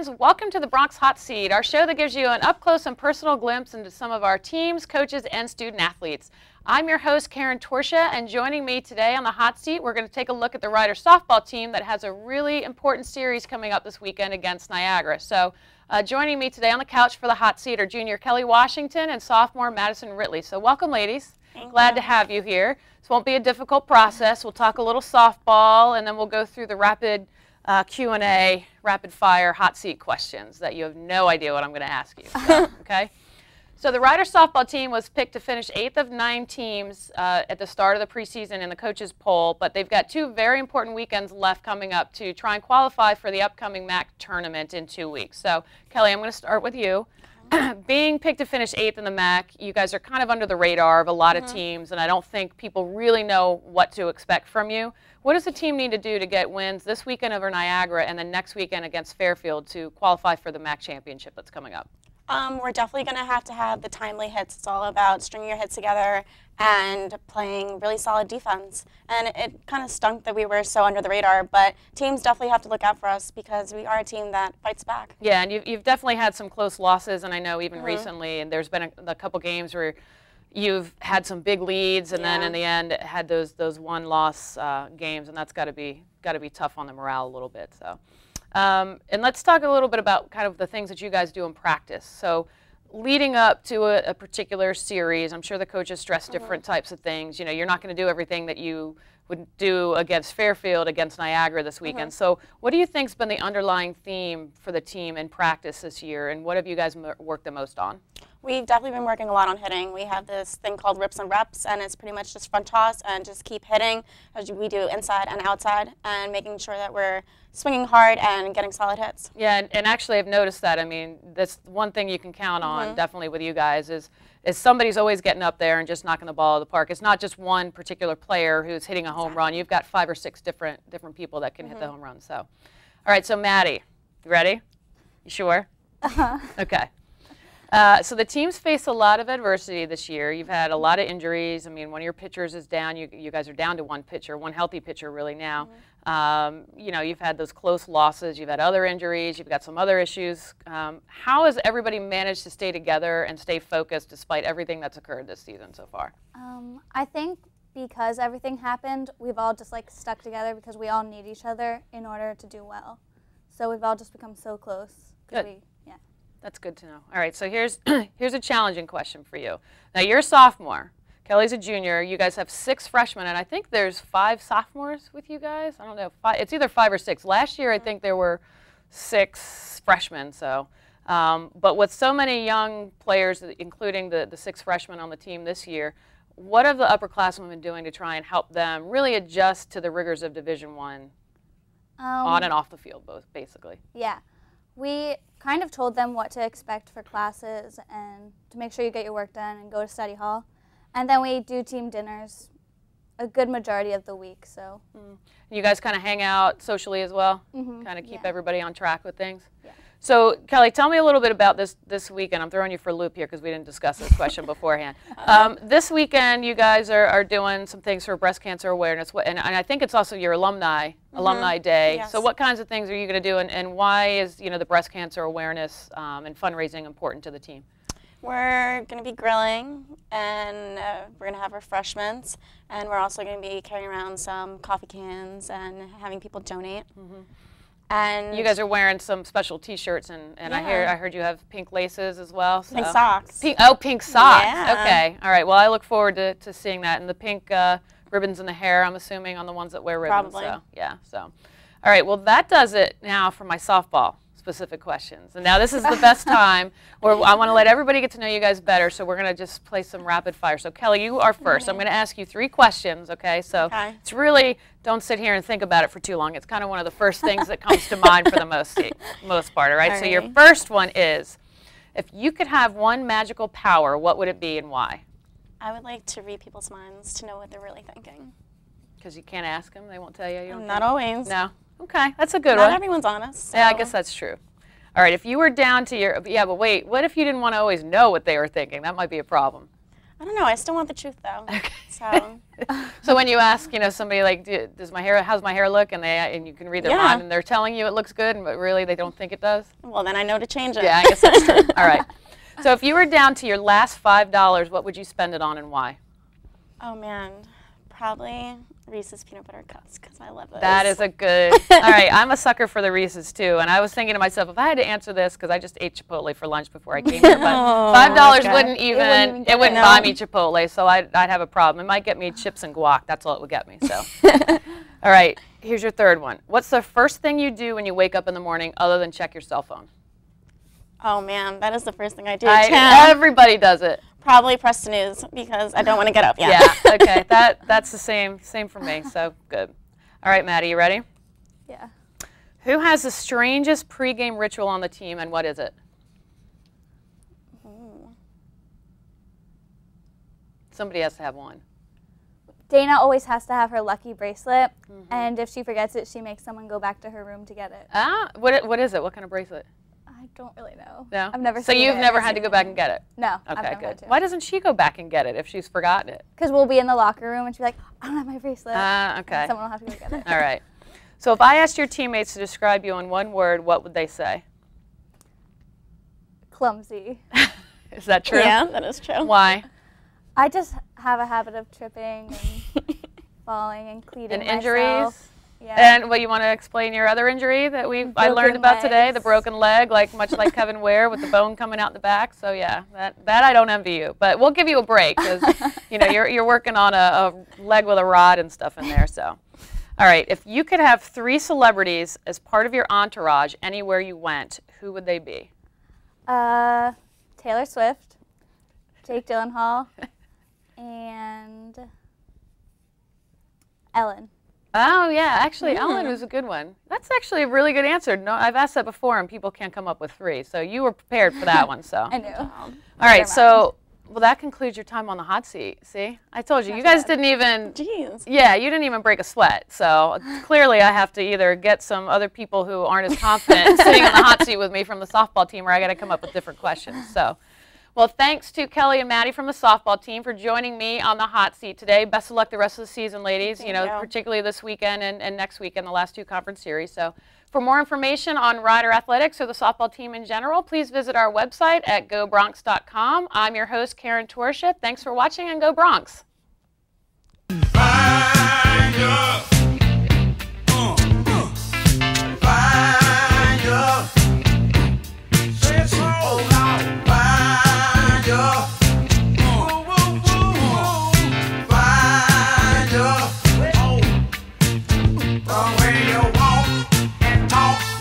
fans, welcome to the Bronx Hot Seat, our show that gives you an up-close and personal glimpse into some of our teams, coaches, and student athletes. I'm your host, Karen Torsha, and joining me today on the Hot Seat, we're going to take a look at the Rider softball team that has a really important series coming up this weekend against Niagara. So joining me today on the couch for the Hot Seat are junior Kehli Washington and sophomore Madison Rittley. So welcome, ladies. Glad to have you here. This won't be a difficult process. We'll talk a little softball, and then we'll go through the rapid Q&A, rapid fire hot seat questions that you have no idea what I'm going to ask you. So, okay? So the Rider softball team was picked to finish 8th of 9 teams at the start of the preseason in the coaches poll, but they've got 2 very important weekends left coming up to try and qualify for the upcoming MAC tournament in 2 weeks. So Kehli, I'm going to start with you. Being picked to finish 8th in the MAC, you guys are kind of under the radar of a lot of teams, and I don't think people really know what to expect from you. What does the team need to do to get wins this weekend over Niagara and then next weekend against Fairfield to qualify for the MAC championship that's coming up? We're definitely going to have the timely hits. It's all about stringing your hits together and playing really solid defense. And it kind of stunk that we were so under the radar, but teams definitely have to look out for us because we are a team that fights back. Yeah, and you've definitely had some close losses, and I know even recently, and there's been a couple games where you've had some big leads, and then in the end had those one-loss games, and that's got to be tough on the morale a little bit. So. And let's talk a little bit about kind of the things that you guys do in practice. So leading up to a particular series, I'm sure the coaches stress different types of things. You know, you're not going to do everything that you would do against Fairfield, against Niagara this weekend. So what do you think's been the underlying theme for the team in practice this year, and what have you guys worked the most on? We've definitely been working a lot on hitting. We have this thing called rips and reps, and it's pretty much just front toss and just keep hitting as we do inside and outside, and making sure that we're swinging hard and getting solid hits. Yeah, and actually I've noticed that. I mean, that's one thing you can count on definitely with you guys is somebody's always getting up there and just knocking the ball out of the park. It's not just one particular player who's hitting a home run. You've got 5 or 6 different people that can hit the home run. So, all right, so Maddie, you ready? You sure? Okay. So the team's faced a lot of adversity this year. You've had a lot of injuries. I mean, one of your pitchers is down. You guys are down to one pitcher, one healthy pitcher really now. You know, you've had those close losses. You've had other injuries. You've got some other issues. How has everybody managed to stay together and stay focused despite everything that's occurred this season so far? I think because everything happened, we've all just like stuck together because we all need each other in order to do well. So we've all just become so close. Good. That's good to know. All right, so here's a challenging question for you. Now, you're a sophomore. Kehli's a junior. You guys have 6 freshmen, and I think there's 5 sophomores with you guys. I don't know. It's either 5 or 6. Last year, I think there were 6 freshmen. So, but with so many young players, including the 6 freshmen on the team this year, what have the upperclassmen been doing to try and help them really adjust to the rigors of Division I on and off the field, both basically? Yeah. We kind of told them what to expect for classes and to make sure you get your work done and go to study hall. And then we do team dinners a good majority of the week. So you guys kind of hang out socially as well? Kind of keep everybody on track with things? Yeah. So, Kehli, tell me a little bit about this weekend. I'm throwing you for a loop here because we didn't discuss this question beforehand. This weekend, you guys are doing some things for breast cancer awareness, and I think it's also your alumni day. Yes. So what kinds of things are you going to do, and why is the breast cancer awareness and fundraising important to the team? We're going to be grilling, and we're going to have refreshments, and we're also going to be carrying around some coffee cans and having people donate. And you guys are wearing some special T-shirts, and I heard you have pink laces as well. So. Pink socks. Pink socks. Yeah. Okay. All right. Well, I look forward to seeing that, and the pink ribbons in the hair. I'm assuming on the ones that wear ribbons. Probably. So yeah. So, all right. Well, that does it now for my softball specific questions. And now this is the best time where I want to let everybody get to know you guys better. So we're going to just play some rapid fire. So Kehli, you are first. I'm going to ask you 3 questions. Okay. So it's really, don't sit here and think about it for too long. It's kind of one of the first things that comes to mind for the most part. All right. So your first one is, if you could have one magical power, what would it be and why? I would like to read people's minds to know what they're really thinking. Because you can't ask them. They won't tell you. Not always. No. Okay, that's a good one. Not everyone's honest. So. Yeah, I guess that's true. All right, if you were down to your, but wait, what if you didn't want to always know what they were thinking? That might be a problem. I don't know. I still want the truth, though. Okay. So. So when you ask, somebody like, how's my hair look? And you can read their mind, and they're telling you it looks good, but really they don't think it does. Well, then I know to change it. Yeah, I guess that's true. All right. So if you were down to your last $5, what would you spend it on and why? Oh man, probably Reese's peanut butter cups because I love those. That is a good. All right, I'm a sucker for the Reese's too, and I was thinking to myself, if I had to answer this, because I just ate Chipotle for lunch before I came here, but $5 wouldn't even buy me Chipotle, so I'd have a problem. It might get me chips and guac. That's all it would get me. So, all right, here's your third one. What's the first thing you do when you wake up in the morning, other than check your cell phone? Oh man, that is the first thing I do. Everybody does it. Probably press snooze because I don't want to get up yet. Yeah. Okay. That's the same for me. So good. All right, Maddie, you ready? Yeah. Who has the strangest pregame ritual on the team, and what is it? Ooh. Somebody has to have one. Dana always has to have her lucky bracelet, and if she forgets it, she makes someone go back to her room to get it. Ah, what is it? What kind of bracelet? I don't really know. No? I've never So seen you've it. never had to go back and get it? No, I've Okay, never good. had to. Why doesn't she go back and get it if she's forgotten it? Because we'll be in the locker room and she'll be like, I don't have my bracelet. Okay. And someone will have to go get it. All right. So if I asked your teammates to describe you in one word, what would they say? Clumsy. Is that true? Yeah, that is true. Why? I just have a habit of tripping and falling and cleating And injuries? myself. Yeah. And what, you want to explain your other injury that I learned about today, the legs. broken leg, much like Kevin Ware with the bone coming out the back. So yeah, that I don't envy you, but we'll give you a break because you're working on a leg with a rod and stuff in there. So, all right, if you could have 3 celebrities as part of your entourage anywhere you went, who would they be? Taylor Swift, Jake Gyllenhaal, and Ellen. Oh yeah, actually Ellen was a good one. That's actually a really good answer. No, I've asked that before and people can't come up with 3. So you were prepared for that one. So. I knew. All right, so that concludes your time on the hot seat. See, I told you, you guys didn't even. Jeez. Yeah, you didn't even break a sweat. So clearly, I have to either get some other people who aren't as confident sitting in the hot seat with me from the softball team, or I got to come up with different questions. So. Well, thanks to Kelly and Maddie from the softball team for joining me on the hot seat today. Best of luck the rest of the season, ladies. Thank you. Particularly this weekend and next weekend, the last 2 conference series. So for more information on Rider Athletics or the softball team in general, please visit our website at gobronx.com. I'm your host, Karen Torsha. Thanks for watching, and go Bronx. Fire.